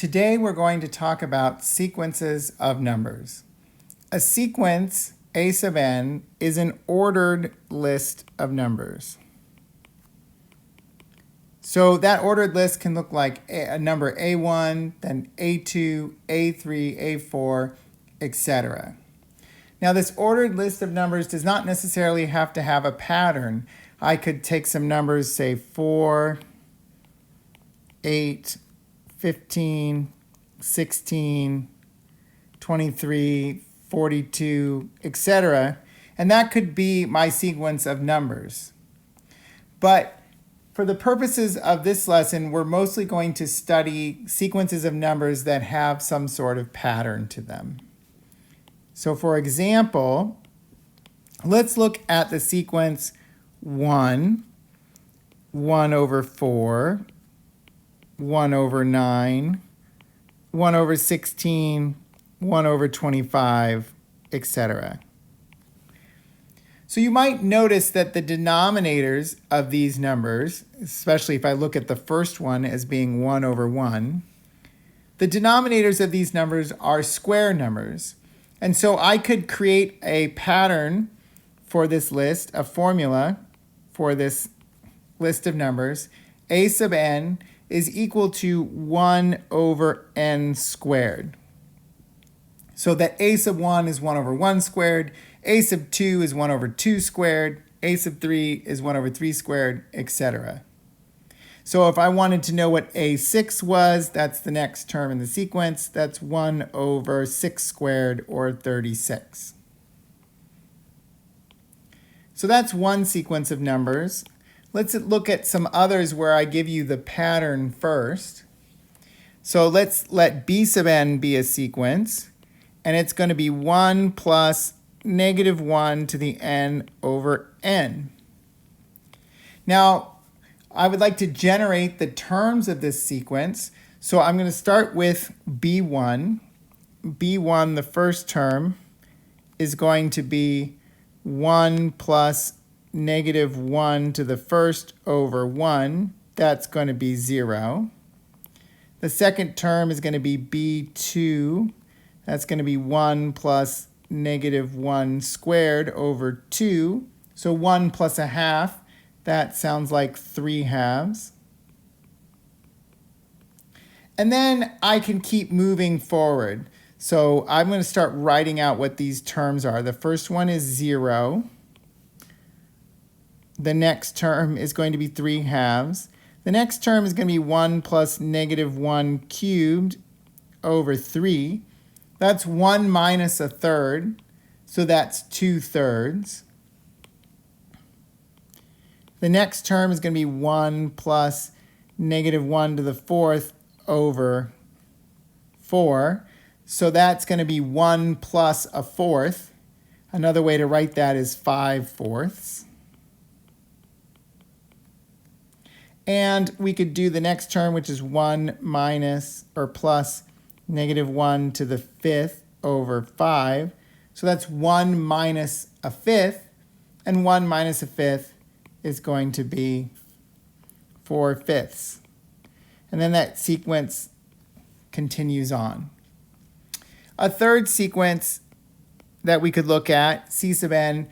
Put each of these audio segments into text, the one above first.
Today we're going to talk about sequences of numbers. A sequence, A sub n, is an ordered list of numbers. So that ordered list can look like a number A1, then A2, A3, A4, etc. Now this ordered list of numbers does not necessarily have to have a pattern. I could take some numbers, say 4, 8, 15, 16, 23, 42, etc. And that could be my sequence of numbers. But for the purposes of this lesson, we're mostly going to study sequences of numbers that have some sort of pattern to them. So for example, let's look at the sequence 1, 1 over 4, 1 over 9, 1 over 16, 1 over 25, etc. So you might notice that the denominators of these numbers, especially if I look at the first one as being 1 over 1, the denominators of these numbers are square numbers. And so I could create a pattern for this list, a formula for this list of numbers. A sub n is equal to 1 over n squared. So that a sub 1 is 1 over 1 squared, a sub 2 is 1 over 2 squared, a sub 3 is 1 over 3 squared, etc. So if I wanted to know what a6 was, that's the next term in the sequence. That's 1 over 6 squared, or 36. So that's one sequence of numbers. Let's look at some others where I give you the pattern first. So let's let b sub n be a sequence. And it's going to be 1 plus negative 1 to the n over n. Now, I would like to generate the terms of this sequence. So I'm going to start with b1. b1, the first term, is going to be 1 plus negative 1 to the first over 1. That's going to be 0. The second term is going to be b2. That's going to be 1 plus negative 1 squared over 2. So 1 plus a half, that sounds like 3 halves. And then I can keep moving forward. So I'm going to start writing out what these terms are. The first one is 0. The next term is going to be 3 halves. The next term is going to be 1 plus negative 1 cubed over 3. That's 1 minus a third, so that's 2/3. The next term is going to be 1 plus negative 1 to the fourth over 4. So that's going to be 1 plus a fourth. Another way to write that is 5/4. And we could do the next term, which is 1 minus or plus negative 1 to the fifth over 5. So that's 1 minus a fifth. And 1 minus a fifth is going to be 4/5. And then that sequence continues on. A third sequence that we could look at, C sub n,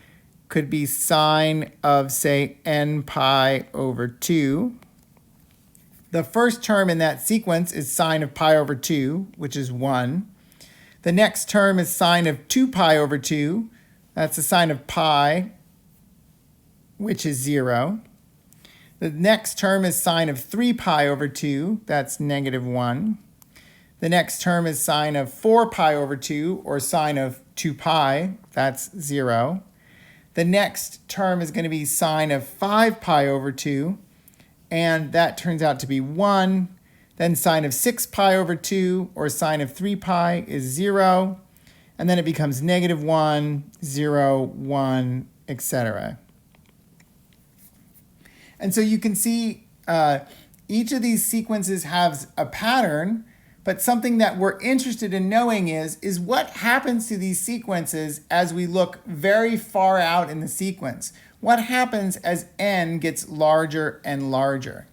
could be sine of, say, n pi over 2. The first term in that sequence is sine of pi over 2, which is 1. The next term is sine of 2 pi over 2. That's the sine of pi, which is 0. The next term is sine of 3 pi over 2. That's negative 1. The next term is sine of 4 pi over 2, or sine of 2 pi. That's 0. The next term is going to be sine of 5 pi over 2, and that turns out to be 1. Then sine of 6 pi over 2, or sine of 3 pi, is 0. And then it becomes negative 1, 0, 1, etc. And so you can see each of these sequences has a pattern, but something that we're interested in knowing is what happens to these sequences as we look very far out in the sequence. What happens as n gets larger and larger?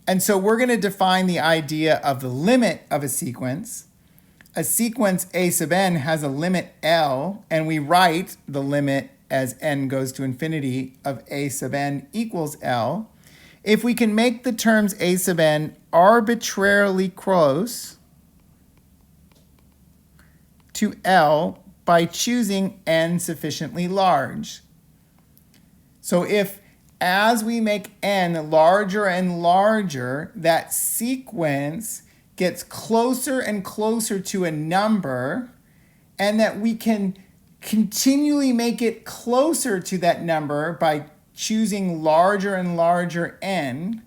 And so we're going to define the idea of the limit of a sequence. A sequence a sub n has a limit L, and we write the limit as n goes to infinity of a sub n equals L. If we can make the terms a sub n arbitrarily close to L by choosing n sufficiently large. So if as we make n larger and larger, that sequence gets closer and closer to a number, and that we can continually make it closer to that number by choosing larger and larger n,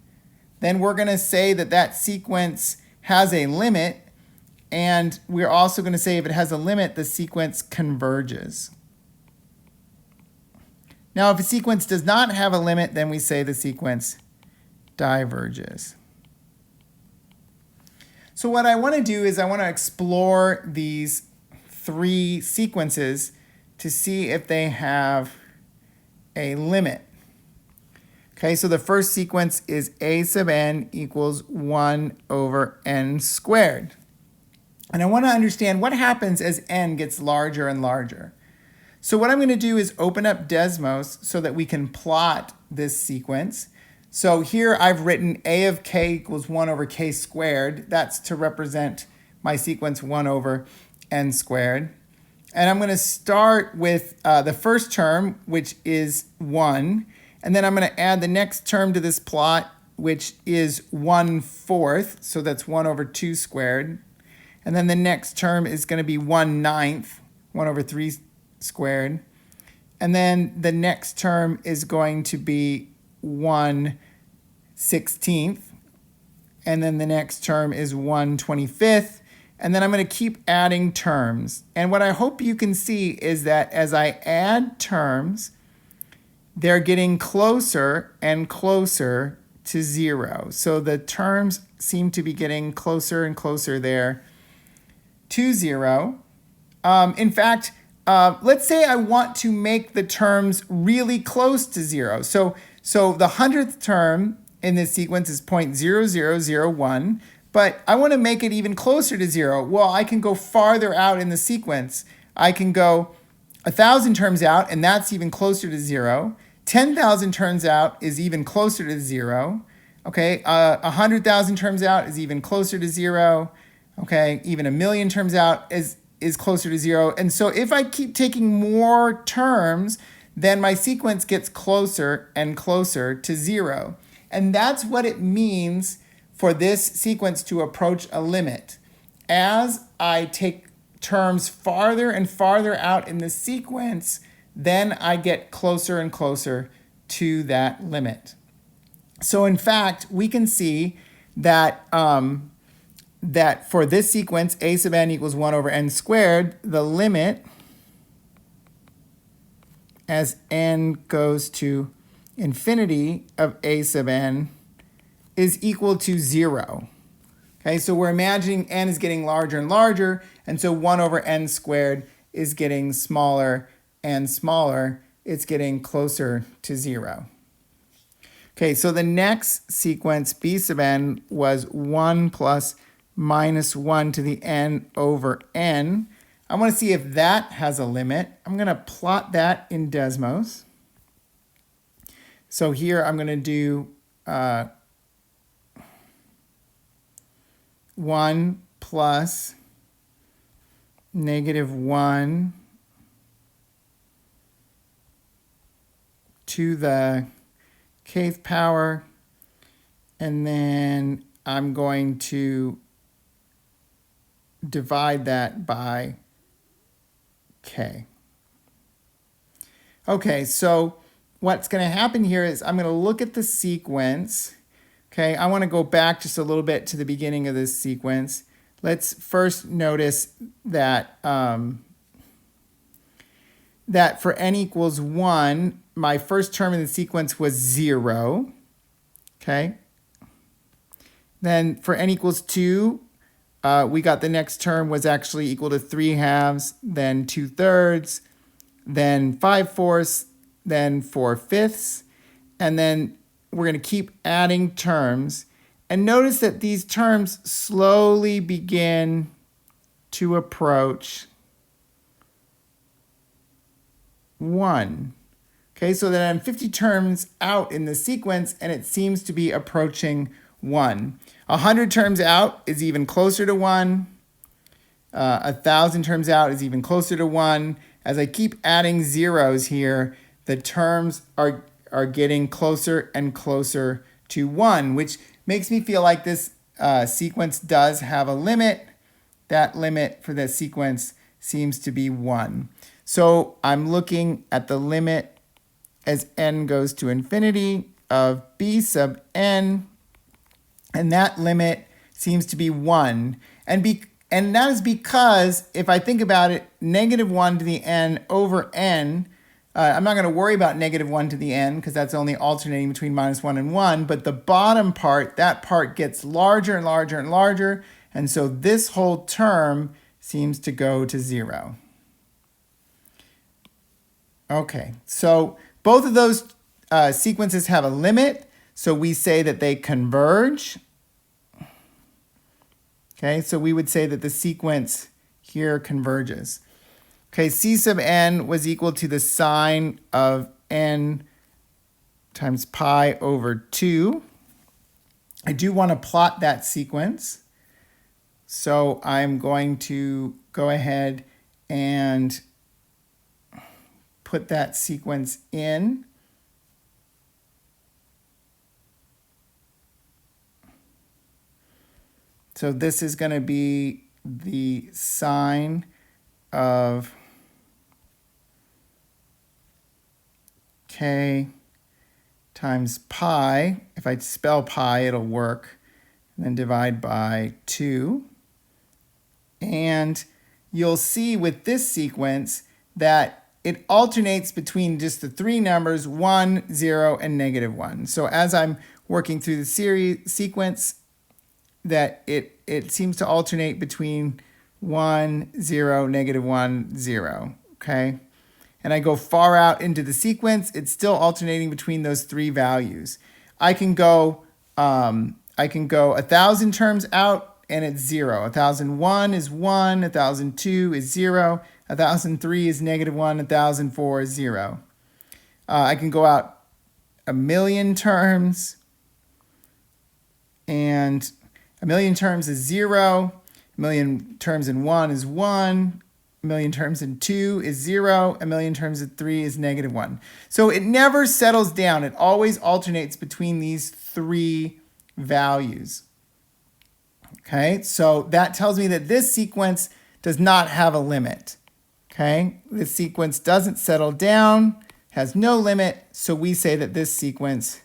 then we're going to say that that sequence has a limit, and we're also going to say if it has a limit, the sequence converges. Now, if a sequence does not have a limit, then we say the sequence diverges. So what I want to do is I want to explore these three sequences to see if they have a limit. Okay, so the first sequence is a sub n equals 1 over n squared. And I want to understand what happens as n gets larger and larger. So what I'm going to do is open up Desmos so that we can plot this sequence. So here I've written a of k equals 1 over k squared. That's to represent my sequence 1 over n squared. And I'm going to start with the first term, which is 1. And then I'm going to add the next term to this plot, which is 1/4. So that's 1 over 2 squared. And then the next term is going to be 1/9, 1 over 3 squared. And then the next term is going to be 1/16. And then the next term is 1/25. And then I'm going to keep adding terms. And what I hope you can see is that as I add terms, they're getting closer and closer to 0. So the terms seem to be getting closer and closer there to 0. In fact, let's say I want to make the terms really close to 0. So the 100th term in this sequence is 0.0001, but I want to make it even closer to 0. Well, I can go farther out in the sequence. I can go 1,000 terms out, and that's even closer to 0. 10,000 terms out is even closer to 0. Okay, 100,000 terms out is even closer to 0. Okay, even 1,000,000 terms out is closer to 0. And so if I keep taking more terms, then my sequence gets closer and closer to 0. And that's what it means for this sequence to approach a limit. As I take terms farther and farther out in the sequence, then I get closer and closer to that limit. So in fact, we can see that that for this sequence, a sub n equals 1 over n squared, the limit as n goes to infinity of a sub n is equal to 0. Okay, so we're imagining n is getting larger and larger, and so 1 over n squared is getting smaller and smaller. It's getting closer to 0. Okay, so the next sequence, b sub n, was 1 plus minus 1 to the n over n. I want to see if that has a limit. I'm going to plot that in Desmos. So here I'm going to do 1 plus -1 to the kth power, and then I'm going to divide that by k. Okay, so what's going to happen here is I'm going to look at the sequence. Okay, I want to go back just a little bit to the beginning of this sequence. Let's first notice that that for n equals 1, my first term in the sequence was 0. Okay. Then for n equals 2, we got the next term was actually equal to 3/2, then 2/3, then 5/4, then 4/5, and then we're going to keep adding terms. And notice that these terms slowly begin to approach 1. Okay, so then I'm 50 terms out in the sequence, and it seems to be approaching 1. 100 terms out is even closer to 1. 1,000 terms out is even closer to 1. As I keep adding zeros here, the terms are getting closer and closer to 1, which makes me feel like this sequence does have a limit. That limit for this sequence seems to be 1. So I'm looking at the limit as n goes to infinity of b sub n, and that limit seems to be 1. And that is because, if I think about it, negative 1 to the n over n, I'm not going to worry about negative 1 to the n because that's only alternating between minus 1 and 1, but the bottom part, that part gets larger and larger and larger, and so this whole term seems to go to 0. Okay, so both of those sequences have a limit, so we say that they converge. Okay, so we would say that the sequence here converges. Okay, c sub n was equal to the sine of n times pi over 2. I do want to plot that sequence. So I'm going to go ahead and put that sequence in. So this is going to be the sine of k times pi. If I spell pi, it'll work. And then divide by 2. And you'll see with this sequence that it alternates between just the 3 numbers 1, 0, and negative 1. So as I'm working through the sequence, that it seems to alternate between 1, 0, negative 1, 0. Okay? And I go far out into the sequence, it's still alternating between those 3 values. I can go 1,000 terms out, and it's 0. 1,001 is 1, 1,002 is 0, 1,003 is negative 1, 1,004 is 0. I can go out 1,000,000 terms, and 1,000,000 terms is 0, 1,000,000 terms in 1 is 1, 1,000,000 terms in 2 is 0, 1,000,000 terms in 3 is negative 1. So it never settles down. It always alternates between these 3 values. Okay, so that tells me that this sequence does not have a limit. Okay, this sequence doesn't settle down, has no limit, so we say that this sequence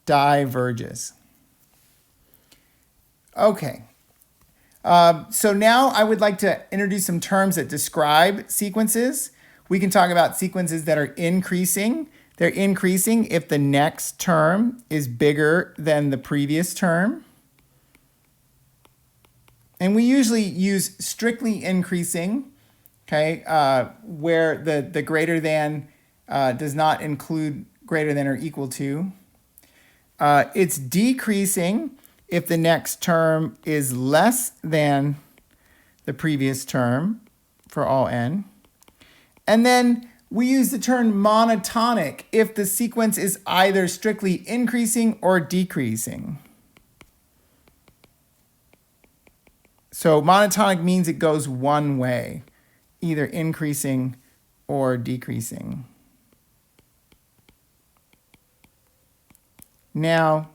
diverges. Okay, so now I would like to introduce some terms that describe sequences. We can talk about sequences that are increasing. They're increasing if the next term is bigger than the previous term. And we usually use strictly increasing, okay, where the greater than does not include greater than or equal to. It's decreasing if the next term is less than the previous term for all n. And then we use the term monotonic if the sequence is either strictly increasing or decreasing. So monotonic means it goes one way, either increasing or decreasing. Now,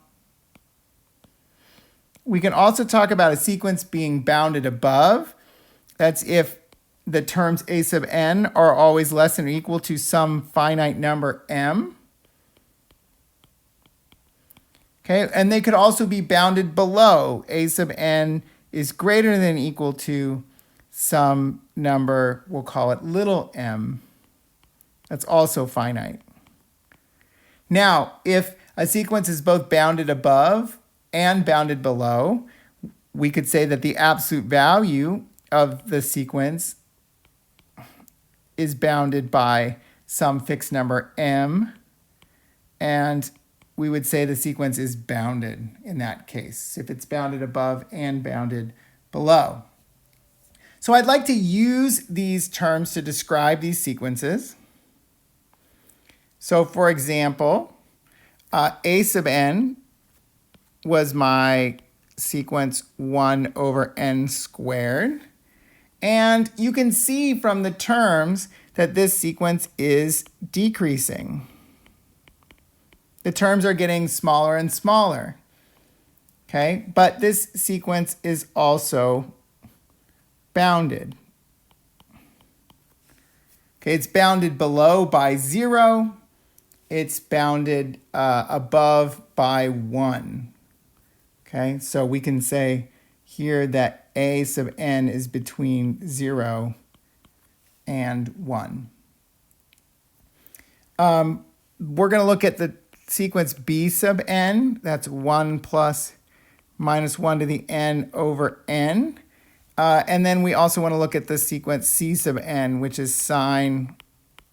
we can also talk about a sequence being bounded above. That's if the terms a sub n are always less than or equal to some finite number m. Okay, and they could also be bounded below. A sub n is greater than or equal to some number, we'll call it little m. That's also finite. Now, if a sequence is both bounded above and bounded below, we could say that the absolute value of the sequence is bounded by some fixed number m, and we would say the sequence is bounded in that case, if it's bounded above and bounded below. So I'd like to use these terms to describe these sequences. So for example, a sub n was my sequence 1 over n squared. And you can see from the terms that this sequence is decreasing. The terms are getting smaller and smaller. Okay, but this sequence is also bounded. Okay, it's bounded below by 0. It's bounded above by 1. Okay, so we can say here that a sub n is between 0 and 1. We're going to look at the sequence b sub n. That's 1 plus minus 1 to the n over n. And then we also want to look at the sequence c sub n, which is sine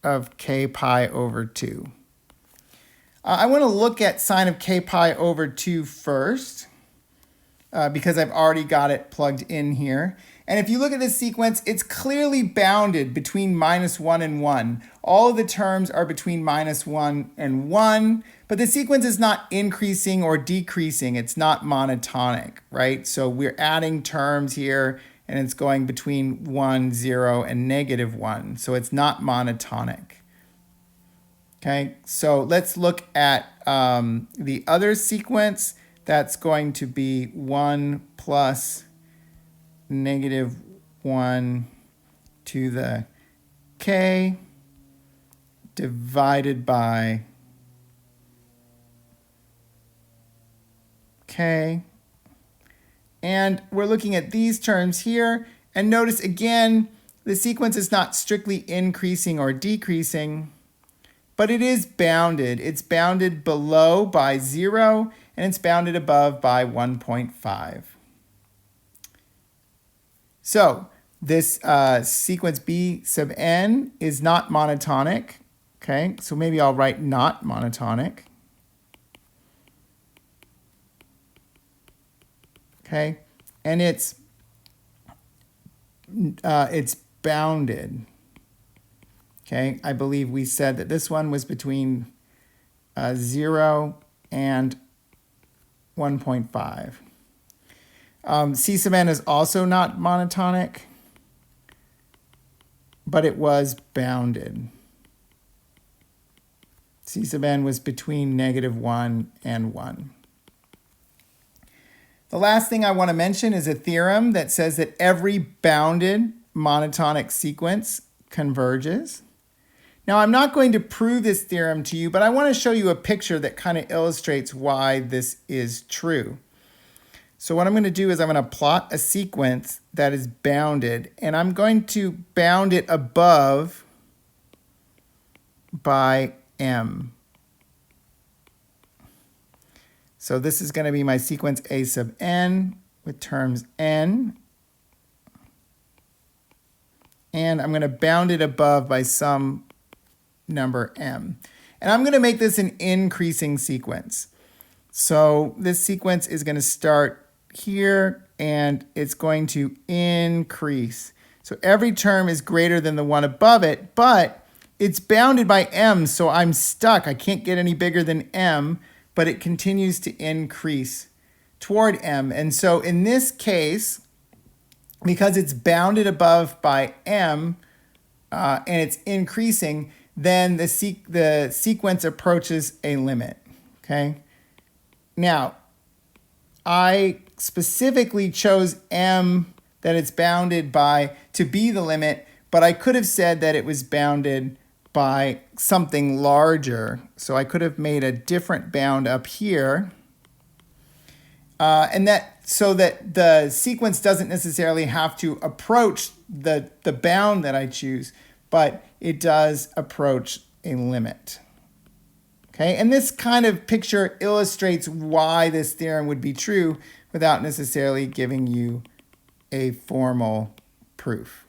of k pi over 2. I want to look at sine of k pi over 2 first, because I've already got it plugged in here. And if you look at this sequence, it's clearly bounded between minus 1 and 1. All of the terms are between minus 1 and 1, but the sequence is not increasing or decreasing. It's not monotonic, right? So we're adding terms here, and it's going between 1, 0, and negative 1. So it's not monotonic. Okay, so let's look at the other sequence. That's going to be 1 plus negative 1 to the k divided by k. And we're looking at these terms here. And notice again, the sequence is not strictly increasing or decreasing, but it is bounded. It's bounded below by 0, and it's bounded above by 1.5. So this sequence b sub n is not monotonic. Okay, so maybe I'll write not monotonic. Okay, and it's bounded. Okay, I believe we said that this one was between 0 and 1.5. C sub n is also not monotonic, but it was bounded. C sub n was between negative 1 and 1. The last thing I want to mention is a theorem that says that every bounded monotonic sequence converges. Now, I'm not going to prove this theorem to you, but I want to show you a picture that kind of illustrates why this is true. So what I'm going to do is I'm going to plot a sequence that is bounded, and I'm going to bound it above by m. So this is going to be my sequence a sub n with terms n. And I'm going to bound it above by some number m. And I'm going to make this an increasing sequence. So this sequence is going to start here, and it's going to increase. So every term is greater than the one above it, but it's bounded by m, so I'm stuck. I can't get any bigger than m, but it continues to increase toward m. And so in this case, because it's bounded above by m and it's increasing, then the sequence approaches a limit. Okay. Now, I specifically chose m that it's bounded by to be the limit, but I could have said that it was bounded by something larger. So I could have made a different bound up here. And so that the sequence doesn't necessarily have to approach the bound that I choose, but it does approach a limit. Okay, and this kind of picture illustrates why this theorem would be true without necessarily giving you a formal proof.